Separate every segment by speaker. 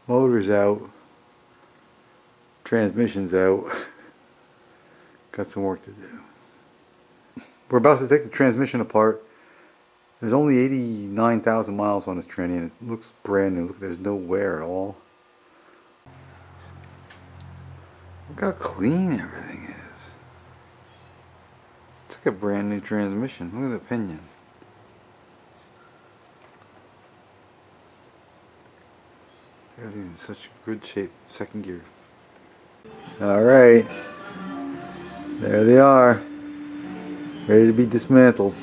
Speaker 1: Motor's out. Transmission's out. Got some work to do. We're about to take the transmission apart. There's only 89,000 miles on this tranny and it looks brand new. Look, there's no wear at all. Look how clean everything is. It's like a brand new transmission. Look at the pinion. Everything's in such good shape. Second gear. Alright. There they are. Ready to be dismantled.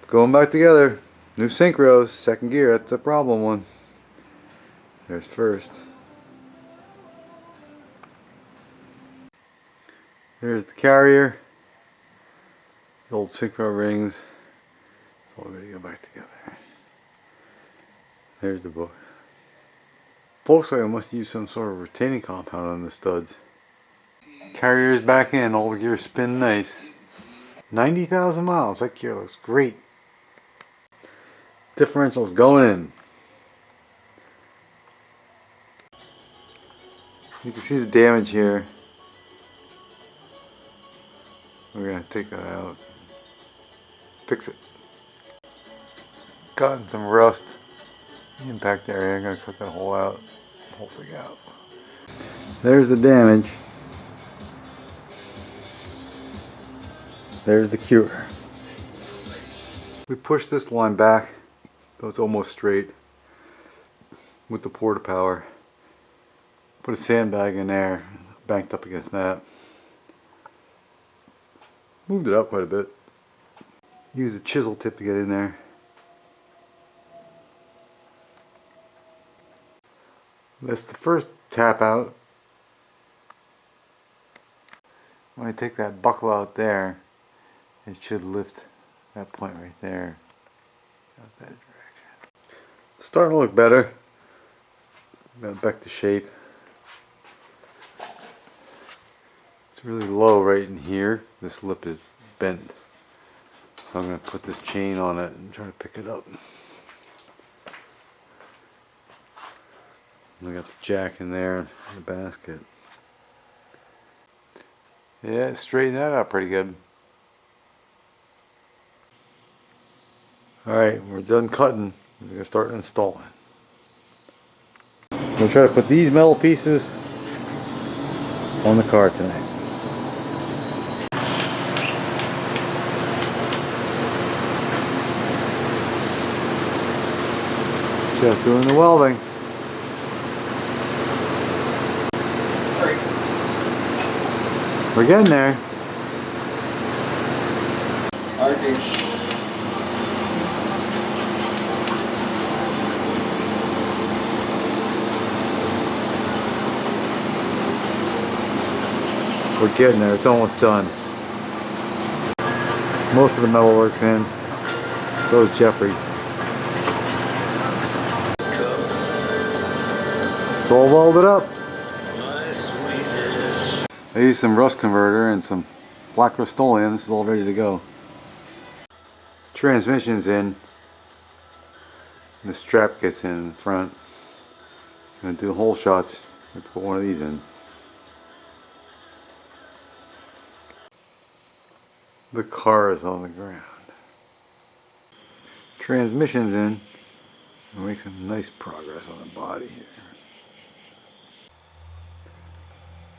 Speaker 1: Going back together. New synchros. Second gear. That's the problem one. There's first. There's the carrier. The old synchro rings. It's all ready to go back together. There's the book. Volkswagen must use some sort of retaining compound on the studs. Carrier's back in. All the gears spin nice. 90,000 miles. That gear looks great. Differential's going in. You can see the damage here. We're going to take that out. Fix it. Gotten some rust. The impact area. I'm going to cut that hole out. Whole thing out. There's the damage. There's the cure. We push this line back so it's almost straight with the porta power. Put a sandbag in there, banked up against that. Moved it up quite a bit. Use a chisel tip to get in there. That's the first tap out. When I take that buckle out there, it should lift that point right there. Out that direction. Starting to look better. Got back to shape. It's really low right in here. This lip is bent. So I'm going to put this chain on it and try to pick it up. I got the jack in there in the basket. Yeah, straighten that out pretty good. Alright, we're done cutting. We're going to start installing. I'm going to try to put these metal pieces on the car tonight. Just doing the welding. We're getting there. We're getting there. It's almost done. Most of the metal works in. So is Jeffrey. It's all welded up. I used some rust converter and some black Rust-Oleum. This is all ready to go. Transmission's in. And the strap gets in front. I'm going to do hole shots. I'm going to put one of these in. The car is on the ground. Transmission's in. We'll make some nice progress on the body here.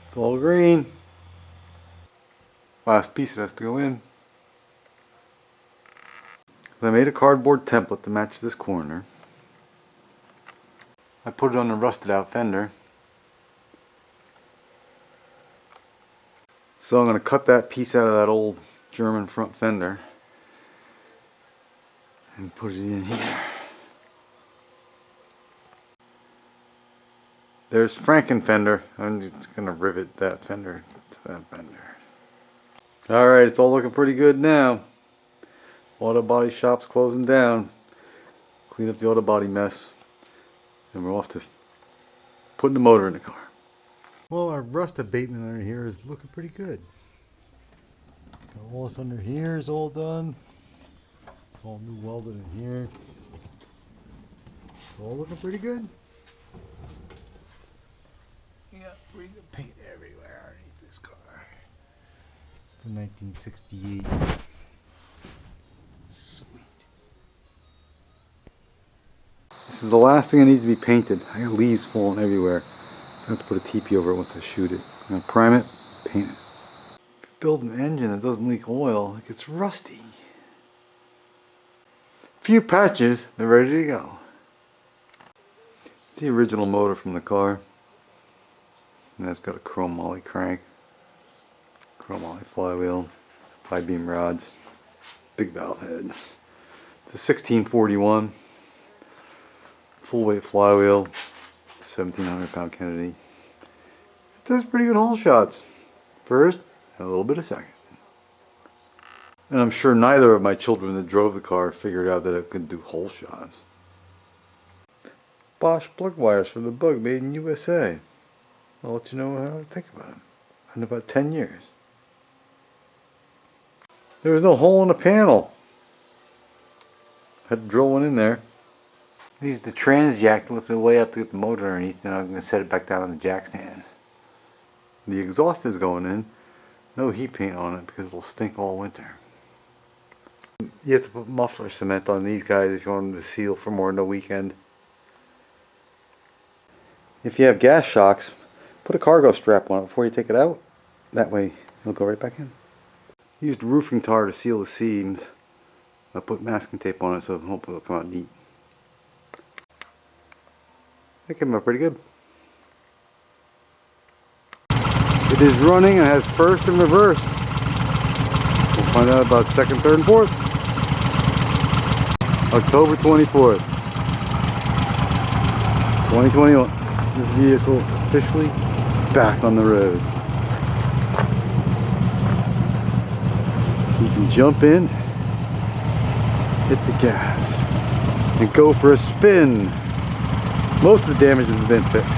Speaker 1: It's all green. Last piece that has to go in. I made a cardboard template to match this corner. I put it on the rusted out fender. So I'm going to cut that piece out of that old German front fender and put it in here. There's Frankenfender. I'm just going to rivet that fender to that fender. Alright, it's all looking pretty good now. Auto body shop's closing down. Clean up the auto body mess. And we're off to putting the motor in the car. Well, our rust abatement under here is looking pretty good. All this under here is all done. It's all new welded in here. All looking pretty good. Yeah, pretty good paint everywhere underneath this car. It's a 1968. Sweet. This is the last thing that needs to be painted. I got leaves falling everywhere. So I have to put a teepee over it once I shoot it. I'm going to prime it, paint it. If you build an engine that doesn't leak oil, it gets rusty. Few patches, they're ready to go. It's the original motor from the car. And that's got a chrome moly crank, chrome moly flywheel, 5-beam rods, big valve heads. It's a 1641 full weight flywheel, 1700 pound Kennedy. It does pretty good hole shots. First, and a little bit of second. And I'm sure neither of my children that drove the car figured out that it could do hole shots. Bosch plug wires for the Bug, made in USA. I'll let you know how I think about them in about 10 years. There was no hole in the panel. Had to drill one in there. I used the trans jack to lift it way up to get the motor underneath, and I'm going to set it back down on the jack stands. The exhaust is going in. No heat paint on it because it will stink all winter. You have to put muffler cement on these guys if you want them to seal for more than a weekend. If you have gas shocks, put a cargo strap on it before you take it out. That way it'll go right back in. Used roofing tar to seal the seams. I put masking tape on it so hopefully it'll come out neat. That came out pretty good. It is running and has first and reverse. We'll find out about second, third, and fourth. October 24th, 2021. This vehicle is officially back on the road. You can jump in, hit the gas, and go for a spin. Most of the damage has been fixed.